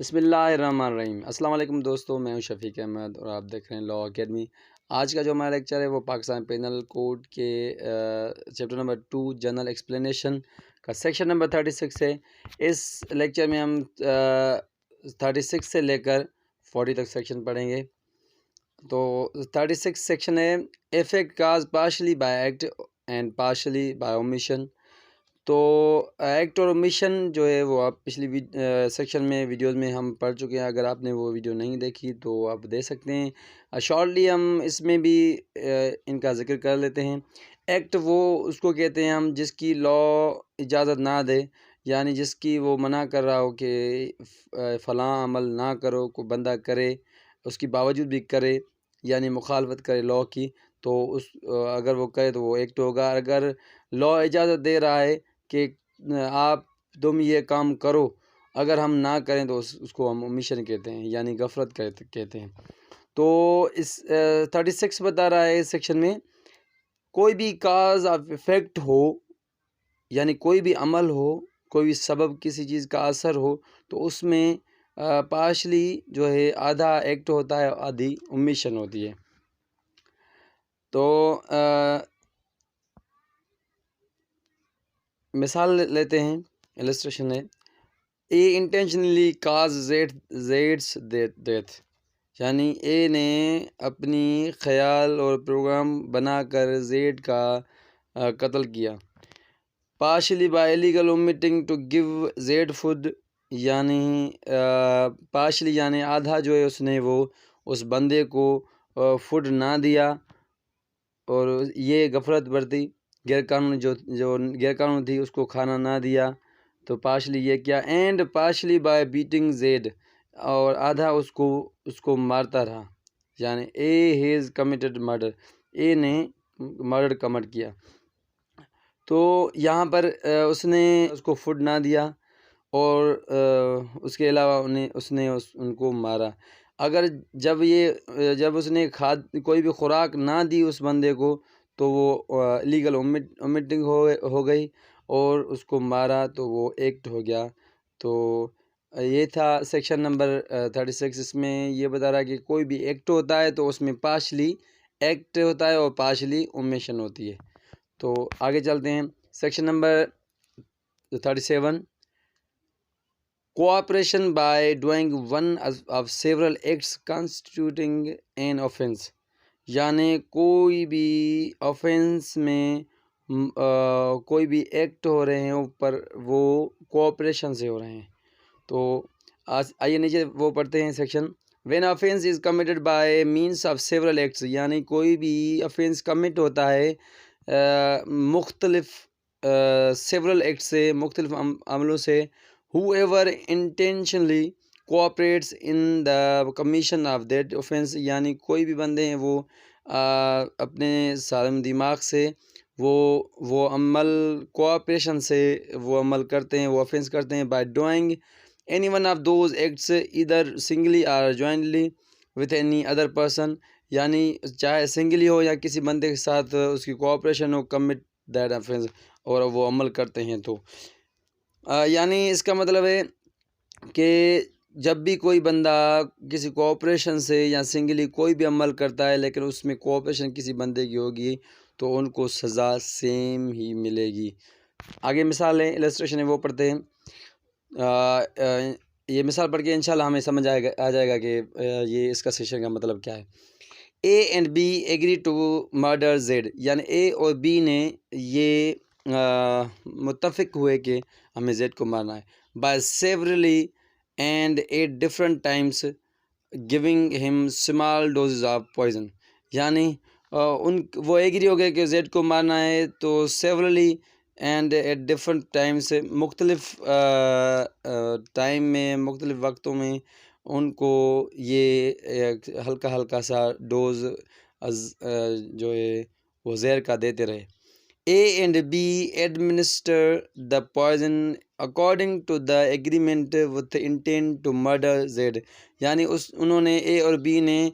बिस्मिल्लाहिर्रहमानिर्रहीम। अस्सलाम वालेकुम दोस्तों, मैं हूं शफीक अहमद और आप देख रहे हैं लॉ अकेडमी। आज का जो हमारा लेक्चर है वो पाकिस्तान पेनल कोड के चैप्टर नंबर 2 जनरल एक्सप्लेनेशन का सेक्शन नंबर 36 है। इस लेक्चर में हम 36 से लेकर 40 तक सेक्शन पढ़ेंगे। तो 36 सेक्शन है effect caused partly by act and partly by omission. तो एक्ट और ओमिशन जो है वो आप पिछली सेक्शन में वीडियोस में हम पढ़ चुके हैं। अगर आपने वो वीडियो नहीं देखी तो आप दे सकते हैं। शॉर्टली हम इसमें भी इनका जिक्र कर लेते हैं। एक्ट वो उसको कहते हैं हम जिसकी लॉ इजाज़त ना दे, यानी जिसकी वो मना कर रहा हो कि फ़लाँ अमल ना करो, कोई बंदा करे उसकी बावजूद भी करे, यानी मुखालफत करे लॉ की, तो उस अगर वो करे तो वो एक्ट होगा। अगर लॉ इजाज़त दे रहा है कि आप तुम ये काम करो, अगर हम ना करें तो उसको हम ओमिशन कहते हैं, यानी गफलत कहते हैं। तो इस 36 बता रहा है इस सेक्शन में कोई भी काज ऑफ इफ़ेक्ट हो, यानी कोई भी अमल हो, कोई भी सबब किसी चीज़ का असर हो, तो उसमें पार्शली जो है आधा एक्ट होता है, आधी ओमिशन होती है। तो मिसाल लेते हैं, इलस्ट्रेशन है। ए इंटेंशनली काज जेड्स डेथ, यानी ए ने अपनी ख्याल और प्रोग्राम बनाकर जेड का कत्ल किया। Partly by illegal omitting to give Z food, यानी पार्शली यानी आधा जो है उसने वो उस बंदे को फूड ना दिया और ये गफलत बरती, गैरकानूनी जो गैरकानूनी थी उसको खाना ना दिया, तो पार्शली ये किया। And partly bye beating Z, और आधा उसको मारता रहा, यानी ए हैज़ कमिटेड मर्डर, ए ने मर्डर कमिट किया। तो यहाँ पर उसने उसको फूड ना दिया और उसके अलावा उसने उनको मारा। अगर जब उसने कोई भी खुराक ना दी उस बंदे को, तो वो लीगल ओमिटिंग हो गई और उसको मारा, तो वो एक्ट हो गया। तो ये था सेक्शन नंबर 36। इसमें ये बता रहा है कि कोई भी एक्ट होता है तो उसमें पार्शली एक्ट होता है और पार्शली ओमिशन होती है। तो आगे चलते हैं, section number 37 cooperation by doing one of several acts constituting an offence, यानी कोई भी ऑफेंस में कोई भी एक्ट हो रहे हैं ऊपर, वो कोऑपरेशन से हो रहे हैं। तो आइए नीचे वो पढ़ते हैं section. When offence is committed by means of several acts, यानी कोई भी ऑफेंस कमिट होता है मुख्तलिफ सेवरल एक्ट से, मुख्तलिफ अमलों से। whoever intentionally cooperates in the commission of that offense, यानी कोई भी बंदे हैं वो अपने सालम दिमाग से वो अमल कोऑपरेशन से वो अमल करते हैं, वो ऑफेंस करते हैं। by doing any one of those acts either singly or jointly with any other person, यानी चाहे सिंगली हो या किसी बंदे के साथ उसकी कोऑपरेशन हो, कमिट दैट ऑफेंस, और वो अमल करते हैं। तो यानी इसका मतलब है कि जब भी कोई बंदा किसी कोऑपरेशन से या सिंगली कोई भी अमल करता है, लेकिन उसमें कोऑपरेशन किसी बंदे की होगी, तो उनको सज़ा सेम ही मिलेगी। आगे मिसाल है, इलस्ट्रेशन है, वो पढ़ते हैं। ये मिसाल पढ़ के इंशाल्लाह हमें समझ आ जाएगा कि ये इसका सेशन का मतलब क्या है। A and B agree to murder Z, यानी ए और बी ने ये मुत्तफिक हुए कि हमें जेड को मारना है। By severally and at different times giving him small doses of poison, यानी वो एग्री हो गए कि जेड को मारना है, तो severally and at different times, मुख्तलिफ टाइम में, मुख्तलिफ वक्तों में उनको ये हल्का हल्का सा डोज जो है वो जहर का देते रहे। A and B administer the poison according to the agreement with intent to murder Z, यानी उन्होंने ए और बी ने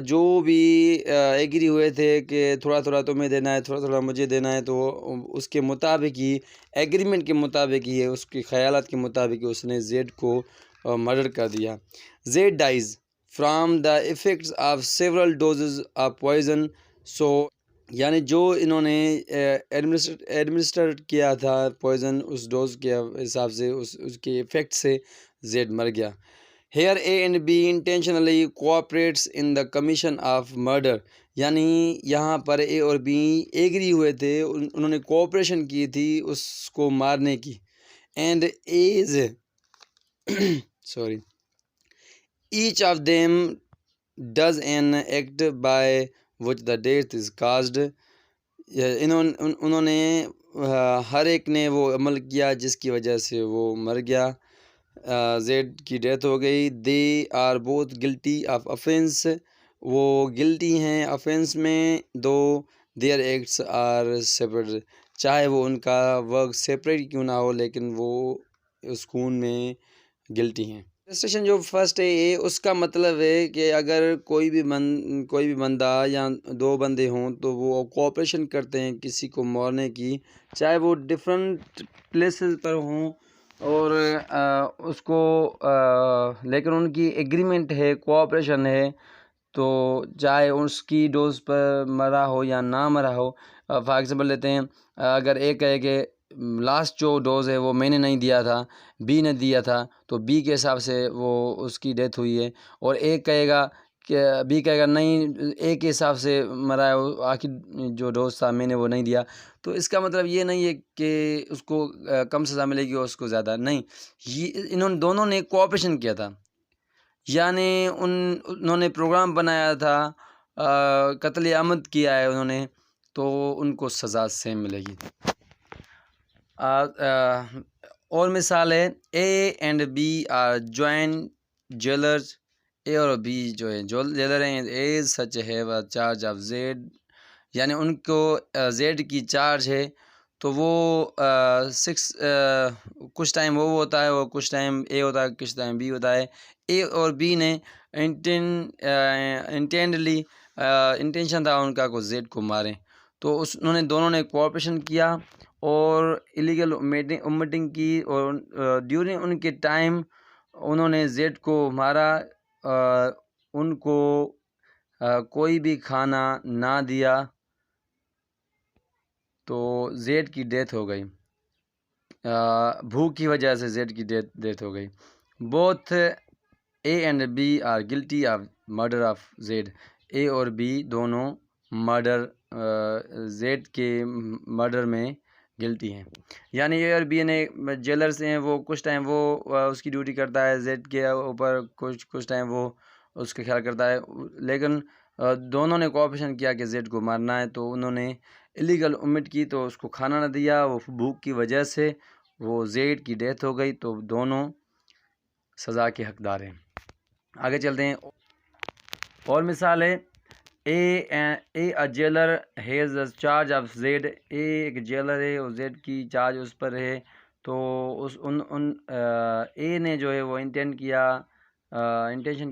जो भी एग्री हुए थे कि थोड़ा थोड़ा तुम्हें देना है, थोड़ा थोड़ा मुझे देना है, तो उसके मुताबिक ही, एग्रीमेंट के मुताबिक ही, उसके ख़यालात के मुताबिक ही उसने जेड को मर्डर कर दिया। Z dies from the effects of several doses of poison. So यानी जो इन्होंने एडमिनिस्टर किया था पॉइजन, उस डोज के हिसाब से उसके इफ़ेक्ट से जेड मर गया। Here A and B intentionally cooperates in the commission of murder. यानी यहाँ पर ए और बी एग्री हुए थे, उन्होंने कोऑपरेशन की थी उसको मारने की। And is sorry, each of them does an act by which the death is caused। उन्होंने हर एक ने वो अमल किया जिसकी वजह से वो मर गया, जेड की डेथ हो गई। They are both guilty of offence, वो गिल्टी हैं ऑफेंस में, दो देयर एक्ट्स आर सेपरेट, चाहे वो उनका वर्क सेपरेट क्यों ना हो लेकिन वो उस खून में गिल्टी हैं। रजिस्ट्रेशन जो फर्स्ट है ये, उसका मतलब है कि अगर कोई भी बंदा या दो बंदे हों तो वो कोऑपरेशन करते हैं किसी को मारने की, चाहे वो डिफरेंट प्लेसेस पर हों और उसको लेकिन उनकी एग्रीमेंट है, कोऑपरेशन है, तो चाहे उसकी डोज पर मरा हो या ना मरा हो। फॉर एग्जांपल लेते हैं, अगर एक कहे कि लास्ट जो डोज़ है वो मैंने नहीं दिया था, बी ने दिया था, तो बी के हिसाब से वो उसकी डेथ हुई है। और एक कहेगा कि बी कहेगा नहीं, ए के हिसाब से मरा है, आखिर जो डोज था मैंने वो नहीं दिया। तो इसका मतलब ये नहीं है कि उसको कम सज़ा मिलेगी और उसको ज़्यादा नहीं। ये इन्होंने दोनों ने कोऑपरेशन किया था, यानी उन्होंने प्रोग्राम बनाया था, कत्ल आमद किया है उन्होंने, तो उनको सज़ा सेम मिलेगी। और मिसाल है, A and B are joint jailers. A और बी जो है जो जेलर हैं, ए सच है व चार्ज ऑफ जेड, यानी उनको जेड की चार्ज है, तो वो कुछ टाइम वो होता है, वो कुछ टाइम ए होता है, कुछ टाइम बी होता है। ए और बी ने इंटेंडली इंटेंशन था उनका को जेड को मारें, तो उन्होंने दोनों ने कोऑपरेशन किया और इलीगल उमिटिंग की, और ड्यूरिंग उनके टाइम उन्होंने जेड को मारा, उनको कोई भी खाना ना दिया, तो जेड की डेथ हो गई, भूख की वजह से जेड की डेथ हो गई। Both A and B are guilty of murder of Z. A और बी दोनों मर्डर जेड के मर्डर में गिल्टी हैं। यानी ए और बी ने जेलर से हैं, वो कुछ टाइम वो उसकी ड्यूटी करता है जेड के ऊपर, कुछ टाइम वो उसका ख्याल करता है, लेकिन दोनों ने कोऑपरेशन किया कि जेड को मारना है, तो उन्होंने इलीगल उमिट की, तो उसको खाना ना दिया, वो भूख की वजह से वो जेड की डेथ हो गई, तो दोनों सज़ा के हकदार हैं। आगे चलते हैं। और मिसाल है, A jailer has the charge of Z. A एक जेलर है और जेड की चार्ज उस पर है, तो ए ने जो है वो इंटेंशन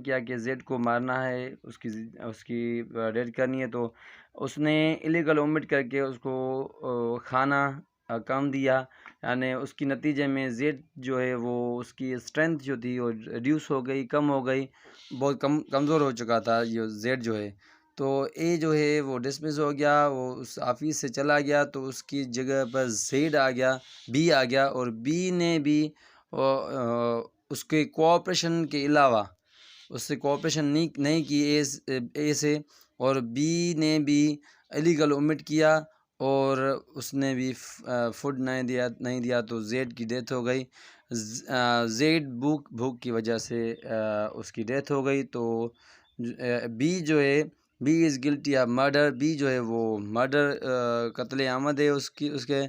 किया कि जेड को मारना है, उसकी डेथ करनी है, तो उसने इलीगल उमिट करके उसको खाना कम दिया, यानी उसकी नतीजे में जेड जो है वो उसकी स्ट्रेंथ जो थी वो रिड्यूस हो गई, कम हो गई, बहुत कमज़ोर हो चुका था ये जेड जो है। तो ए जो है वो डिसमिस हो गया, वो उस ऑफिस से चला गया, तो उसकी जगह पर जेड आ गया, बी आ गया, और बी ने भी उसके कोऑपरेशन के अलावा उससे कोऑपरेशन नहीं की ए से, और बी ने भी इलीगल उमिट किया और उसने भी फूड नहीं दिया, तो जेड की डेथ हो गई। जेड भूख की वजह से उसकी डेथ हो गई। तो बी जो है, B is guilty of murder. B जो है वो मर्डर कत्ल आमद है उसके,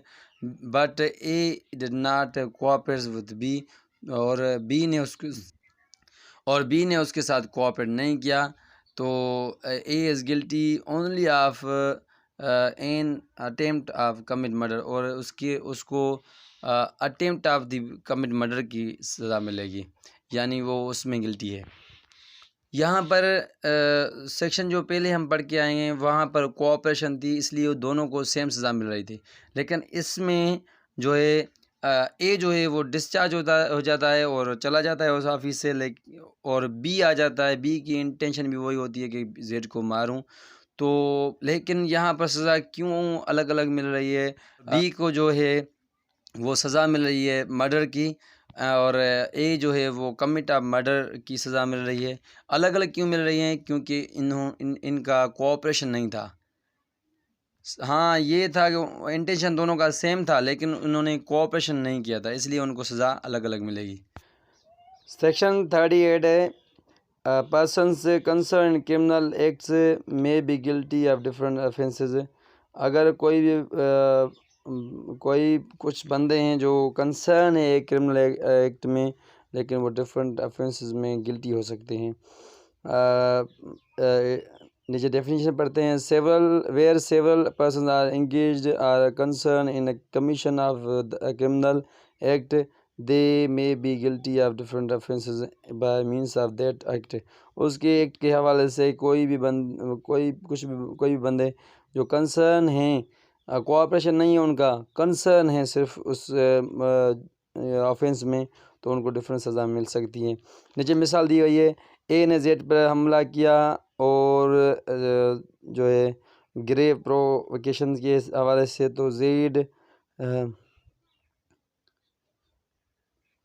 but A did not cooperate with B, और बी ने उसके साथ कोऑपरेट नहीं किया, तो A is guilty only of an attempt of commit murder, और उसको attempt of the commit murder की सज़ा मिलेगी, यानी वो उसमें गिल्टी है। यहाँ पर सेक्शन जो पहले हम पढ़ के आए हैं वहाँ पर कोऑपरेशन थी, इसलिए दोनों को सेम सज़ा मिल रही थी, लेकिन इसमें जो है ए जो है वो डिस्चार्ज हो जाता है और चला जाता है उस ऑफिस से, और बी आ जाता है। बी की इंटेंशन भी वही होती है कि जेड को मारूं। तो लेकिन यहाँ पर सज़ा क्यों अलग अलग मिल रही है? बी को जो है वो सज़ा मिल रही है मर्डर की, और ए जो है वो कमिट ऑफ मर्डर की सज़ा मिल रही है। अलग अलग क्यों मिल रही हैं? क्योंकि इनका कोऑपरेशन नहीं था। हाँ, ये था कि इंटेंशन दोनों का सेम था, लेकिन उन्होंने कोऑपरेशन नहीं किया था, इसलिए उनको सज़ा अलग अलग मिलेगी। सेक्शन 38 है, persons concern criminal acts may be guilty of different offences. अगर कोई भी कोई कुछ बंदे हैं जो कंसर्न है एक क्रिमिनल एक्ट में, लेकिन वो डिफरेंट ऑफेंसेस में गिल्टी हो सकते हैं। नीचे डेफिनेशन पढ़ते हैं। Several person are engaged are concern in a commission of criminal act, they may be guilty of different offences by means of that act. उसके एक्ट के हवाले से कोई भी बंदे जो कंसर्न हैं, कोऑपरेशन नहीं है उनका, कंसर्न है सिर्फ उस ऑफेंस में, तो उनको डिफरेंट सज़ा मिल सकती है। नीचे मिसाल दी हुई है। ए ने जेड पर हमला किया और जो है ग्रेव प्रोवोकेशन के हवाले से, तो जेड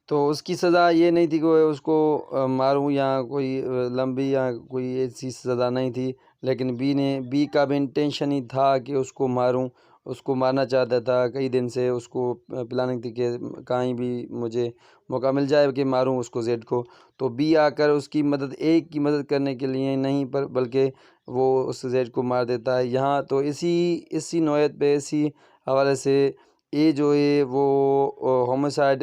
तो उसकी सज़ा ये नहीं थी कि उसको मारूं, या कोई लंबी या कोई ऐसी सज़ा नहीं थी, लेकिन बी का भी इंटेंशन ही था कि उसको मारूं, उसको मारना चाहता था। कई दिन से उसको प्लानिंग थी कि कहीं भी मुझे मौका मिल जाए कि मारूं उसको जेड को। तो बी आकर उसकी मदद, एक की मदद करने के लिए नहीं पर बल्कि वो उस जेड को मार देता है। यहाँ तो इसी नौयत पे, इसी हवाले से ए जो है वो होमिसाइड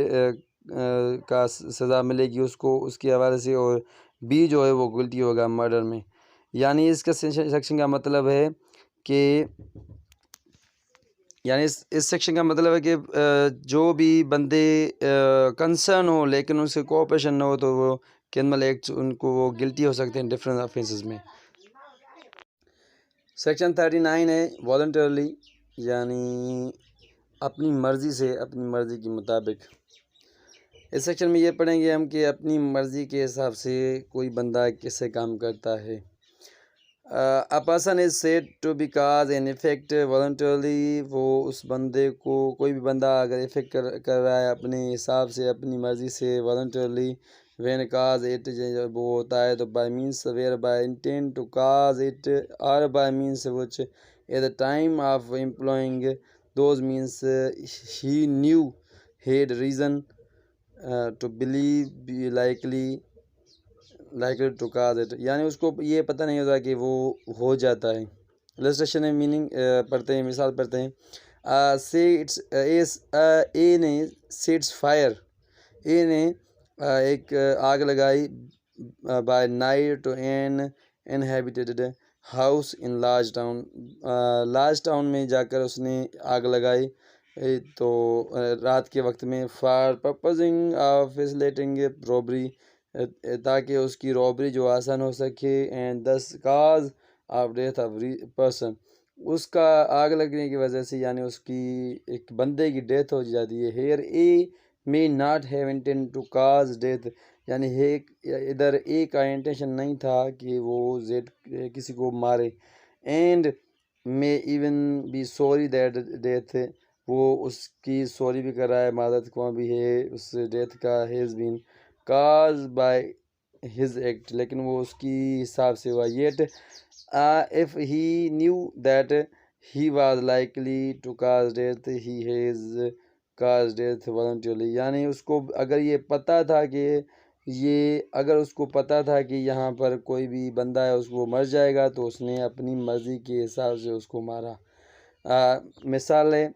का सज़ा मिलेगी उसको उसके हवाले से, और बी जो है वो गिल्टी होगा मर्डर में। यानी इसका सेक्शन का मतलब है कि इस सेक्शन का मतलब है कि जो भी बंदे कंसर्न हो लेकिन उनसे कोऑपरेशन ना हो, तो वो क्रिमिनल एक्ट उनको वो गिल्टी हो सकते हैं डिफरेंट ऑफेंसेस में। सेक्शन 39 है, वॉलंटरली, यानी अपनी मर्ज़ी से, अपनी मर्ज़ी के मुताबिक। इस सेक्शन में ये पढ़ेंगे हम कि अपनी मर्ज़ी के हिसाब से कोई बंदा कैसे काम करता है। A person is said to be cause an effect voluntarily, वो उस बंदे को, कोई भी बंदा अगर इफ़ेक्ट कर रहा है अपने हिसाब से, अपनी मर्ज़ी से, वॉलंटरली, व्हेन काज इट, जब वो होता है तो by means whereby intent to cause it, और by means which at the time of employing those means he knew had reason to believe likely to cause it, यानी उसको ये पता नहीं होता कि वो हो जाता है। इलस्ट्रेशन में मीनिंग पढ़ते हैं, मिसाल पढ़ते हैं। से इट्स ए ने सेट्स फायर, ए ने एक आग लगाई by night to an inhabited house in large town में जाकर उसने आग लगाई, तो रात के वक्त में, फॉर पर्पजिंग ऑफ फैसिलिटेटिंग रॉबरी, ताकि उसकी रॉबरी जो आसान हो सके, एंड दस cause of death of person, उसका आग लगने की वजह से यानी उसकी एक बंदे की डेथ हो जाती है। Here A may not have intent to cause death, यानी इधर ए का इंटेंशन नहीं था कि वो जेड किसी को मारे। And may even be sorry that death, वो उसकी सॉरी भी कर रहा है, मादत को भी है उस डेथ का, has been cause by his act, लेकिन वो उसकी हिसाब से हुआ। Yet if he knew that he was likely to cause death, he has cause death voluntarily, यानी उसको अगर ये पता था कि अगर उसको पता था कि यहाँ पर कोई भी बंदा है उसको मर जाएगा, तो उसने अपनी मर्ज़ी के हिसाब से उसको मारा। मिसाल है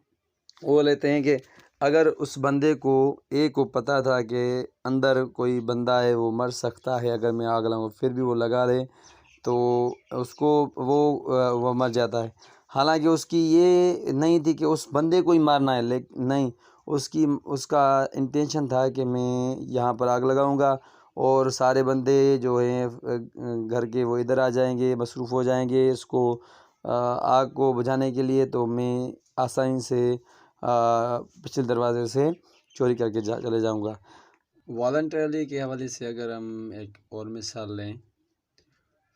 वो लेते हैं कि अगर उस बंदे को, ए को पता था कि अंदर कोई बंदा है वो मर सकता है अगर मैं आग लगाऊँ, फिर भी वो लगा ले, तो उसको वो मर जाता है। हालांकि उसकी ये नहीं थी कि उस बंदे को ही मारना है, लेकिन नहीं, उसका इंटेंशन था कि मैं यहाँ पर आग लगाऊंगा और सारे बंदे जो हैं घर के वो इधर आ जाएंगे, मसरूफ़ हो जाएंगे इसको आग को बुझाने के लिए, तो मैं आसानी से पिछले दरवाजे से चोरी करके चले जाऊँगा। वॉलंटरली के हवाले से अगर हम एक और मिसाल लें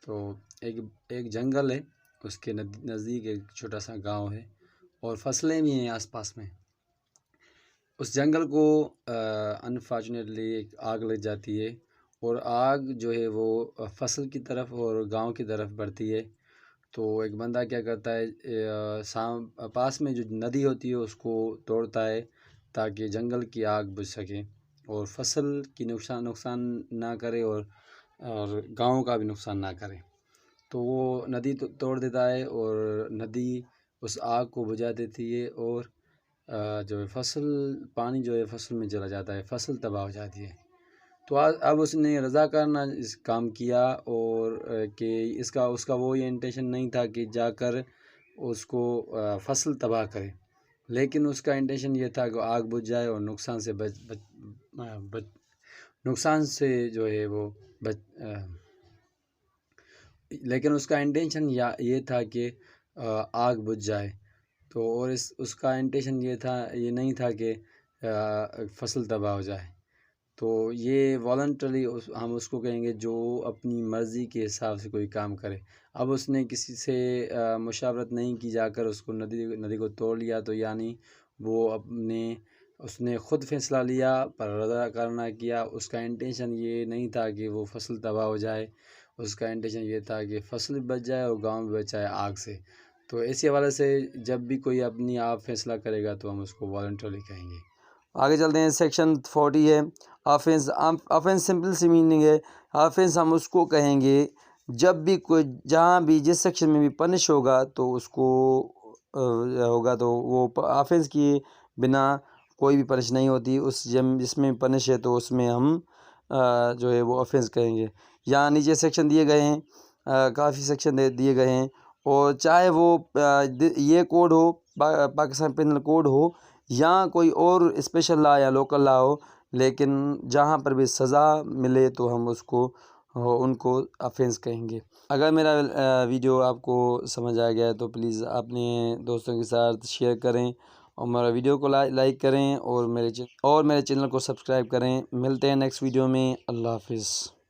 तो एक जंगल है, उसके नज़दीक एक छोटा सा गांव है और फसलें भी हैं आसपास में। उस जंगल को अनफॉर्चुनेटली एक आग लग जाती है और आग जो है वो फसल की तरफ और गांव की तरफ बढ़ती है। तो एक बंदा क्या करता है, पास में जो नदी होती है उसको तोड़ता है ताकि जंगल की आग बुझ सके और फसल की नुकसान ना करे और गांव का भी नुकसान ना करे। तो वो नदी तोड़ देता है और नदी उस आग को बुझा देती है और जो है पानी जो है फसल में चला जाता है, फसल तबाह हो जाती है। तो अब उसने रज़ाकारना इस काम किया और कि उसका वो ये इंटेंशन नहीं था कि जाकर उसको फसल तबाह करे, लेकिन उसका इंटेंशन ये था कि आग बुझ जाए और नुकसान से जो है वो लेकिन उसका इंटेंशन ये था कि आग बुझ जाए। तो और उसका इंटेंशन ये नहीं था कि फसल तबाह हो जाए। तो ये वॉलंटरली हम उसको कहेंगे जो अपनी मर्ज़ी के हिसाब से कोई काम करे। अब उसने किसी से मुशावरत नहीं की, जाकर उसको नदी को तोड़ लिया, तो यानी वो उसने ख़ुद फ़ैसला लिया पर रज़ाकारना किया। उसका इंटेंशन ये नहीं था कि वो फसल तबाह हो जाए, उसका इंटेंशन ये था कि फसल भी बच जाए और गाँव भी बच जाए आग से। तो इसी हवाले से जब भी कोई अपनी आप फ़ैसला करेगा तो हम उसको वॉलंटरली कहेंगे। आगे चलते हैं, सेक्शन 40 है ऑफेंस। ऑफेंस सिंपल सी मीनिंग है। ऑफेंस हम उसको कहेंगे जब भी कोई जहाँ भी जिस सेक्शन में भी पनिश होगा तो उसको होगा तो वो ऑफेंस किए बिना कोई भी पनिश नहीं होती। जिसमें पनिश है तो उसमें हम जो है वो ऑफेंस कहेंगे। यहाँ नीचे सेक्शन दिए गए हैं, काफ़ी सेक्शन दिए गए हैं और चाहे वो ये कोड हो पाकिस्तान पेनल कोड हो या कोई और स्पेशल लॉ या लोकल लॉ हो, लेकिन जहाँ पर भी सज़ा मिले तो हम उनको ऑफेंस कहेंगे। अगर मेरा वीडियो आपको समझ आ गया है तो प्लीज़ अपने दोस्तों के साथ शेयर करें और मेरा वीडियो को लाइक करें और मेरे चैनल को सब्सक्राइब करें। मिलते हैं नेक्स्ट वीडियो में। अल्लाह हाफिज़।